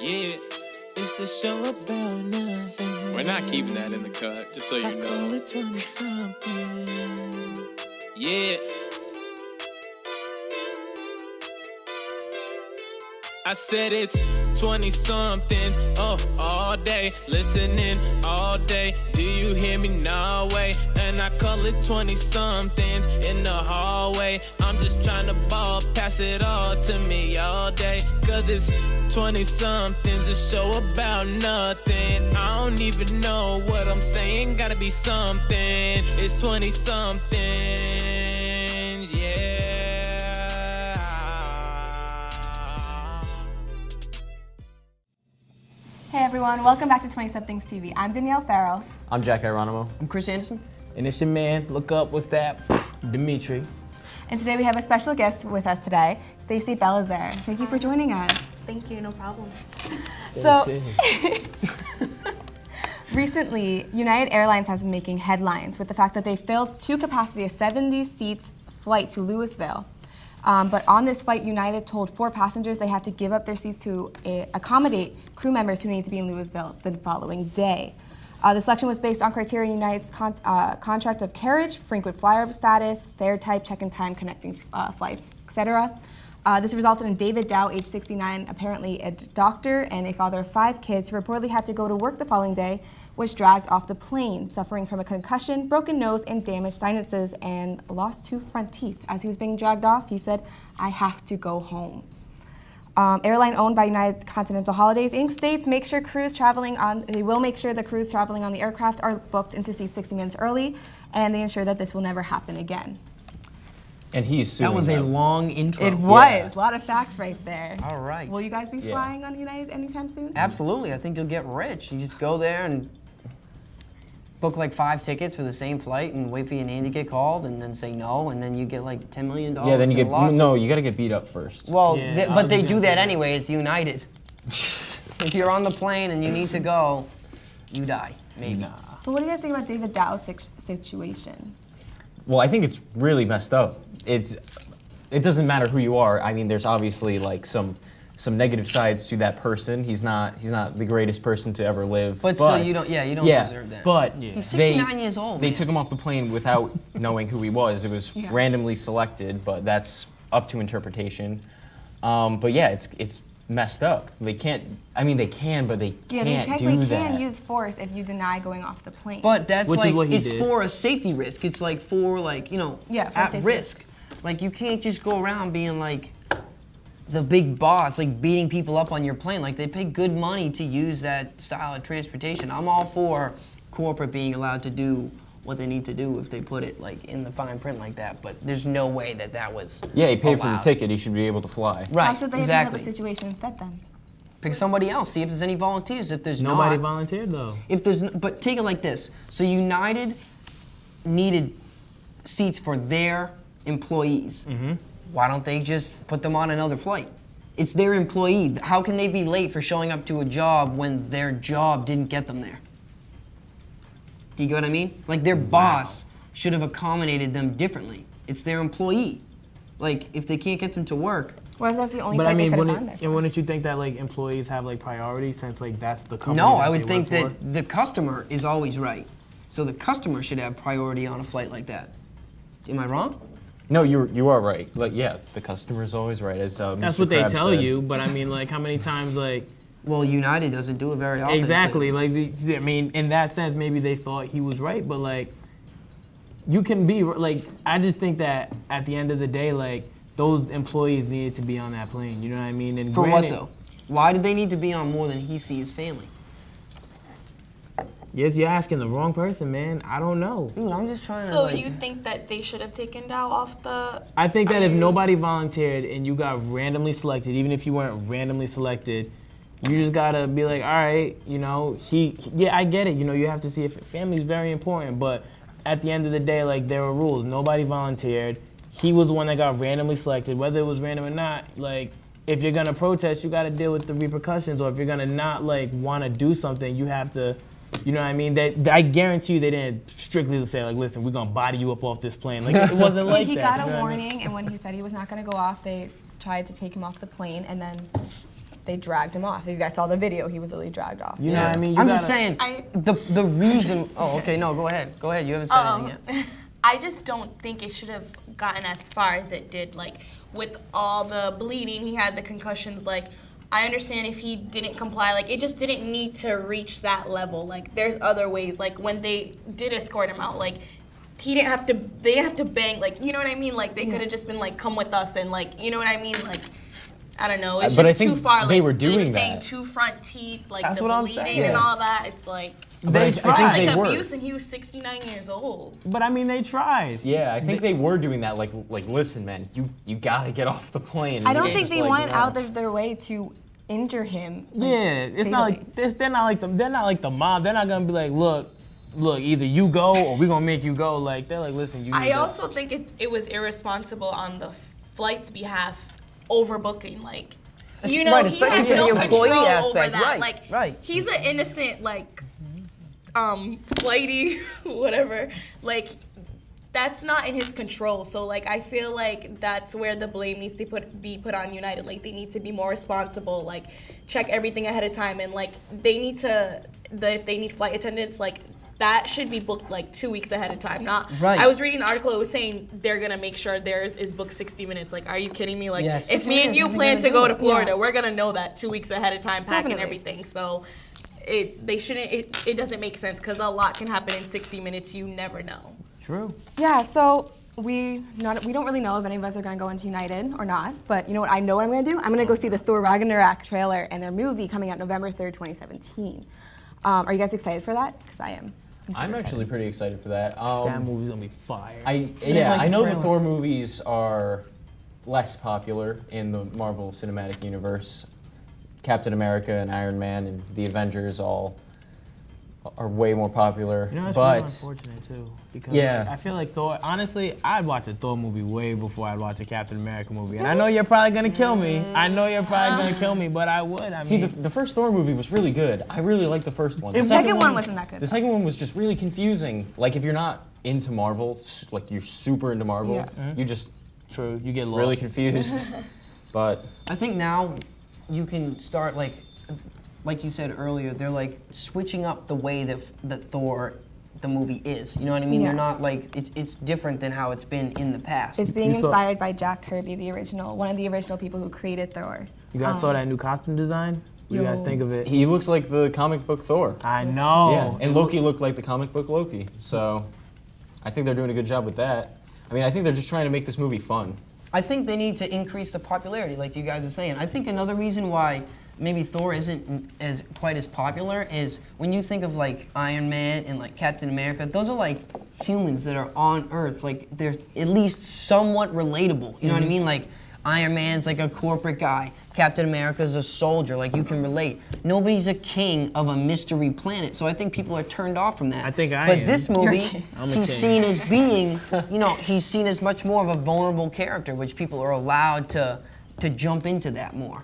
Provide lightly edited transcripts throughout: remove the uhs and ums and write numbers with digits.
Yeah, it's the show about nothing. We're not keeping that in the cut, just so you know. Call it 20-somethings. Yeah. I said it's 20-something, all day, listening all day. Do you hear me? No way. And I call it 20-somethings in the hallway. I'm just trying to ball, pass it all to me all day. Cause it's 20-somethings, a show about nothing. I don't even know what I'm saying, gotta be something. It's 20-somethings, yeah. Hey everyone, welcome back to 20SomethingsTV. I'm Danielle Farrell. I'm Jack Geronimo. I'm Chris Anderson. And it's your man, look up, what's that? Dimitri. And today we have a special guest with us today, Stacey Belizaire. Thank you for joining us. Thank you, no problem. So, recently, United Airlines has been making headlines with the fact that they failed to capacity a 70-seat flight to Louisville. But on this flight, United told 4 passengers they had to give up their seats to accommodate crew members who needed to be in Louisville the following day. The selection was based on criteria in United's contract of carriage, frequent flyer status, fare type, check-in time, connecting flights, etc. This resulted in David Dow, age 69, apparently a doctor and a father of 5 kids, who reportedly had to go to work the following day, was dragged off the plane, suffering from a concussion, broken nose, and damaged sinuses, and lost 2 front teeth. As he was being dragged off, he said, "I have to go home." Airline owned by United Continental Holidays Inc. states they will make sure the crews traveling on the aircraft are booked into seats 60 minutes early, and they ensure that this will never happen again. And he's suing That was a them. long intro. It was. A lot of facts right there. All right. Will you guys be flying on United anytime soon? Absolutely. I think you'll get rich. You just go there and book like 5 tickets for the same flight and wait for your name to get called and then say no, and then you get like $10 million. Yeah, then you in get, a lawsuit. no, you gotta get beat up first. Well, Yeah, but they do that anyway. It's United. If you're on the plane and you need to go, you die, maybe. Nah. But what do you guys think about David Dow's situation? Well, I think it's really messed up. It doesn't matter who you are. I mean, there's obviously like some negative sides to that person. He's not the greatest person to ever live. But still, you don't deserve that. But He's 69 years old, They man. took him off the plane without knowing who he was. It was randomly selected, but that's up to interpretation. But yeah, it's messed up. They can't. I mean, they can, but they Yeah, can't they technically do that. can use force if you deny going off the plane. But that's Which is like, what he it's did. for a safety risk. It's like for like, for at safety risk. Like you can't just go around being like the big boss, like beating people up on your plane. Like they pay good money to use that style of transportation. I'm all for corporate being allowed to do what they need to do if they put it like in the fine print like that. But there's no way that was Yeah, he paid for the allowed. ticket. He should be able to fly. Right, How should they exactly. handle the situation instead then? Pick somebody else. See if there's any volunteers. If there's Nobody not, volunteered though. but take it like this. So United needed seats for their employees. Mm-hmm. Why don't they just put them on another flight? It's their employee. How can they be late for showing up to a job when their job didn't get them there? Do you get what I mean? Like their boss should have accommodated them differently. It's their employee. Like if they can't get them to work. What if that's the only But flight I mean, they could have gone there? and wouldn't you think that like employees have like priority since like that's the company? No, that I would they think work that the customer is always right. So the customer should have priority on a flight like that. Am I wrong? No, you are right. Like, yeah, the customer is always right, as That's Mr. what they Krabs tell said. you, but I mean, like, how many times, like, Well, United doesn't do it very often. exactly, like, I mean, in that sense, maybe they thought he was right, but like, you can be like, I just think that at the end of the day, like, those employees needed to be on that plane. You know what I mean? And For what granted- though? Why did they need to be on more than he sees family? Yes, you're asking the wrong person, man. I don't know. Dude, I'm just trying to. So like, you think that they should have taken Dow off the? I think that if nobody volunteered and you got randomly selected, even if you weren't randomly selected, you just gotta be like, all right, yeah, I get it. You have to see if family is very important, but at the end of the day, like there were rules. Nobody volunteered. He was the one that got randomly selected, whether it was random or not. Like, if you're gonna protest, you gotta deal with the repercussions, or if you're gonna not like want to do something, you have to. You know what I mean? I guarantee you they didn't strictly say, like, listen, we're going to body you up off this plane. Like, it wasn't like He that. got you a know what I mean? warning, and when he said he was not going to go off, they tried to take him off the plane, and then they dragged him off. If you guys saw the video, he was literally dragged off. You know what I mean? I'm just saying, the reason, okay, no, go ahead, you haven't said anything yet. I just don't think it should have gotten as far as it did, like, with all the bleeding, he had the concussions, like, I understand if he didn't comply, like, it just didn't need to reach that level. Like, there's other ways, like, when they did escort him out, like, they didn't have to bang, like, you know what I mean? Like, they could have just been like, come with us, and like, you know what I mean? Like, I don't know, it's But I just think too far. they Like, were doing saying that. 2 front teeth, like, That's the what I'm bleeding saying. and Yeah. all that, it's like, But I think like they were. abuse, and he was 69 years old. But I mean, they tried. Yeah, I think they were doing that. Like, listen, man, you gotta get off the plane. I don't It's think just they like, went no. out of their way to injure him. Like, Yeah, it's not like they're not like the mob. They're not gonna be like, look, either you go or we're gonna make you go. Like they're like, listen, you. I need to- also think it was irresponsible on the flight's behalf, overbooking. Like, you know, right, he especially has for the no employee control over aspect, that. right, Like, right. he's an innocent, like, flighty, whatever. Like, that's not in his control. So, like, I feel like that's where the blame needs to be put on United. Like, they need to be more responsible. Like, check everything ahead of time, and like, they need to. If they need flight attendants, like, that should be booked like 2 weeks ahead of time. Not. Right. I was reading the article. It was saying they're gonna make sure theirs is booked 60 minutes. Like, are you kidding me? Like, Yeah, if 60 me and minutes you isn't plan gonna to do go it. to Florida, Yeah. we're gonna know that 2 weeks ahead of time, packing Definitely. everything. So, they shouldn't. It doesn't make sense because a lot can happen in 60 minutes. You never know. True. Yeah, so we don't really know if any of us are going to go into United or not, but you know what I know what I'm going to do? I'm going to go see the Thor Ragnarok trailer and their movie coming out November 3rd, 2017. Are you guys excited for that? Because I am. I'm actually pretty excited for that. That movie's gonna be fire. I like the I know the trailer. Thor movies are less popular in the Marvel Cinematic Universe. Captain America and Iron Man and the Avengers all are way more popular. You know, it's but really unfortunate too, because Yeah. I feel like Thor. Honestly, I'd watch a Thor movie way before I'd watch a Captain America movie. And I know you're probably gonna kill me. But I would. I see, mean, the first Thor movie was really good. I really liked the first one. The second one wasn't that good. The second one was just really confusing. Like if you're not into Marvel, like you're super into Marvel, Yeah. you just true. You get lost. really confused. But I think now you can start like you said earlier, they're like switching up the way that Thor, the movie is. You know what I mean? Yeah. They're not like it's different than how it's been in the past. It's being You saw- inspired by Jack Kirby, one of the original people who created Thor. You guys saw that new costume design? What do you guys Yo. think of it? he looks like the comic book Thor. I know. Yeah, and Loki looked like the comic book Loki. So I think they're doing a good job with that. I mean, I think they're just trying to make this movie fun. I think they need to increase the popularity, like you guys are saying. I think another reason why maybe Thor isn't as quite as popular is when you think of like Iron Man and like Captain America, those are like humans that are on Earth. Like they're at least somewhat relatable. You know what I mean? Like Iron Man's like a corporate guy. Captain America's a soldier. Like you can relate. Nobody's a king of a mystery planet. So I think people are turned off from that. I think I But am. this movie, I'm a he's king. seen as being, he's seen as much more of a vulnerable character, which people are allowed to jump into that more,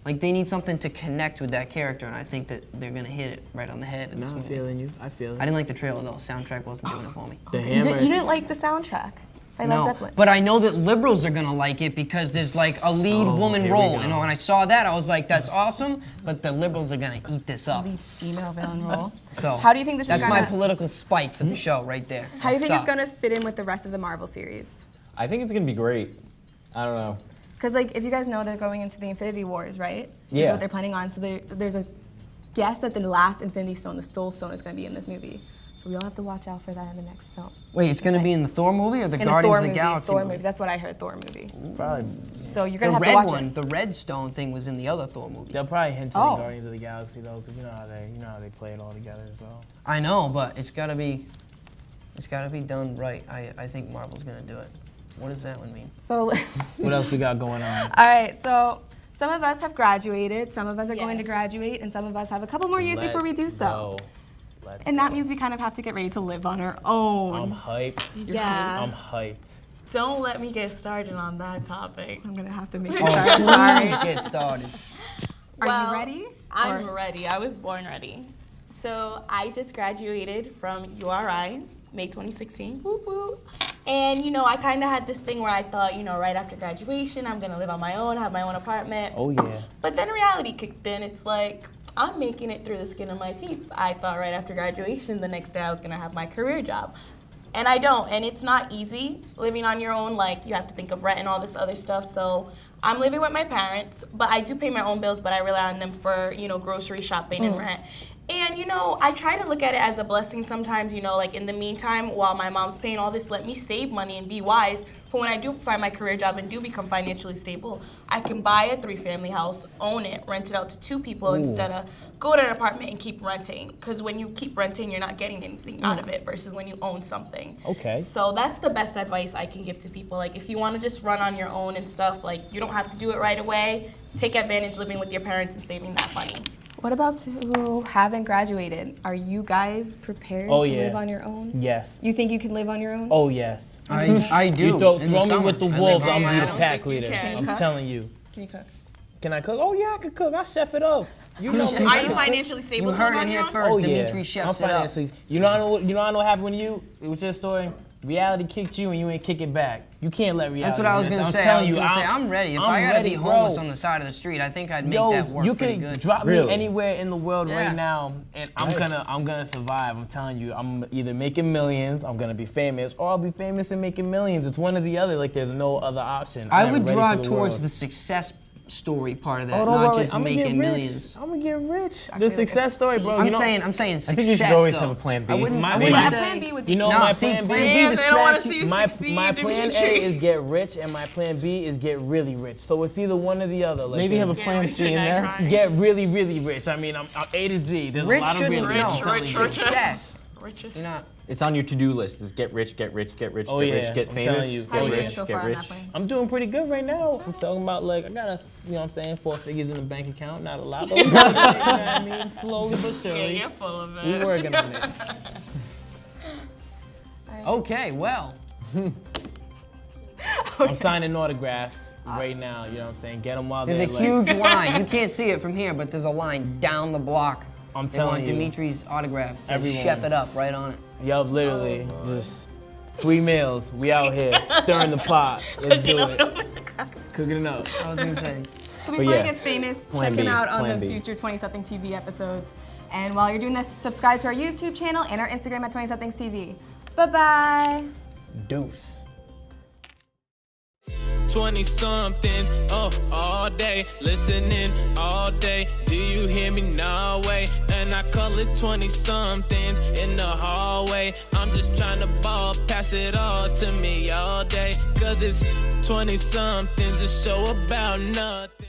Like they need something to connect with that character, and I think that they're gonna hit it right on the head in No, this I'm movie. feeling you. I feel it. I didn't like the trailer though. Soundtrack wasn't doing it for me. The You hammer. didn't like the soundtrack by Led No, Zeppelin. but I know that liberals are gonna like it because there's like a lead woman here we role. go. When I saw that, I was like, that's awesome. But the liberals are gonna eat this up. Lead female villain role. So How do you think this that's is my gonna? political spike for the show right there. How do you think Stop. it's gonna fit in with the rest of the Marvel series? I think it's gonna be great. I don't know. Because like, if you guys know, they're going into the Infinity Wars, right? That's Yeah. what they're planning on. So there's a guess that the last Infinity Stone, the Soul Stone, is going to be in this movie. So we all have to watch out for that in the next film. Wait, it's gonna be in the Thor movie or the In the Guardians Thor of the movie. Galaxy Thor movie? movie. That's what I heard. Thor movie. Probably. So you're The gonna have to red watch one, it. the red stone thing was in the other Thor movie. They'll probably hint to Oh. the Guardians of the Galaxy though, because you know how they play it all together as well. I know, but it's gotta be done right. I think Marvel's gonna do it. What does that one mean? So, What else we got going on? all right. So some of us have graduated. Some of us are going to Yes. graduate, and some of us have a couple more years before we do so. Let's And go. that means we kind of have to get ready to live on our own. I'm hyped. Yeah. I'm hyped. Don't let me get started on that topic. I'm gonna have to make it Oh, start. I'm sorry. please get started. Are Well, you ready? I'm Or- ready. I was born ready. So I just graduated from URI, May 2016. Whoop whoop. And, you know, I kind of had this thing where I thought, you know, right after graduation, I'm going to live on my own, have my own apartment. Oh, yeah. But then reality kicked in. It's like, I'm making it through the skin of my teeth. I thought right after graduation, the next day I was going to have my career job. And I don't. And it's not easy living on your own. Like, you have to think of rent and all this other stuff. So I'm living with my parents, but I do pay my own bills, but I rely on them for, you know, grocery shopping and rent. And, you know, I try to look at it as a blessing sometimes, you know, like in the meantime, while my mom's paying all this, let me save money and be wise. For when I do find my career job and do become financially stable, I can buy a 3-family house, own it, rent it out to 2 people instead of go to an apartment and keep renting. Because when you keep renting, you're not getting anything out of it versus when you own something. Okay. So that's the best advice I can give to people. Like, if you want to just run on your own and stuff, like, you don't have to do it right away. Take advantage living with your parents and saving that money. What about who haven't graduated? Are you guys prepared to live on your own? Yes. You think you can live on your own? Oh, yes. I do. You throw in the me summer. with the I live wolves, on I'm my gonna be the own. pack leader. can. I'm Cook? telling you. Can you cook? Can I cook? Oh, yeah, I can cook. I chef it up. You know me. Are you financially stable You to heard live it on here your own? first. Oh, yeah. Dimitri chefs I'm it up. financially. You know I know what happened when you, it was your story. Reality kicked you and you ain't kick it back. You can't let reality. That's what I was gonna I'm say. telling you, I'm ready. If I gotta be homeless on the side of the street, I think I'd make that work you pretty can good. drop Really? me anywhere in the world Yeah. right now, and I'm gonna survive. I'm telling you, I'm either making millions, I'm gonna be famous, or I'll be famous and making millions. It's one or the other. Like, there's no other option. I am would ready drive for the towards world. the success story part of that, Oh, don't not worry. just I'ma get making rich. millions. I'm gonna get rich. The success story, bro. I'm you know, saying success. I think you should always though. have a plan B. I wouldn't My- I wouldn't my say, plan B would be you know, No, my see, plan B. plan B Damn, they don't wanna distracts see you. you My succeed, plan A Dimitri. is get rich, and my plan B is get really rich. So it's either one or the other. Like, Maybe have a there's- plan C in there. get really, really rich. I mean, I'm A to Z. There's Rich a lot of shouldn't really. I'm know. telling you. Success. Richest. You're not. It's on your to-do list. Is get rich, get rich, get rich, Oh, get yeah, rich, get I'm famous, telling you. How are you get doing rich, so get far on rich. that plan? I'm doing pretty good right now. I'm talking about, like, I got a, you know what I'm saying, 4 figures in the bank account. Not a lot, but we you know what I mean? Slowly but Yeah, surely. you're full of it. We're working on it. Okay, well. I'm signing autographs right now, you know what I'm saying? Get them while There's they're a like, huge line. You can't see it from here, but there's a line down the block. I'm They telling want you. Dimitri's autograph. It says Everyone. chef it up right on it. Yup, literally. Just free meals. We out here stirring the pot. Let's do it. Cooking it up. I was gonna say. So before yeah, he gets famous, plan check him B, out on plan the B. future 20-something TV episodes. And while you're doing this, subscribe to our YouTube channel and our Instagram at 20somethingstv. Bye-bye. Deuce. 20 somethings, all day, listening all day. Do you hear me? No way. And I call it 20 somethings in the hallway. I'm just trying to ball, pass it all to me all day. Cause it's 20 somethings, a show about nothing.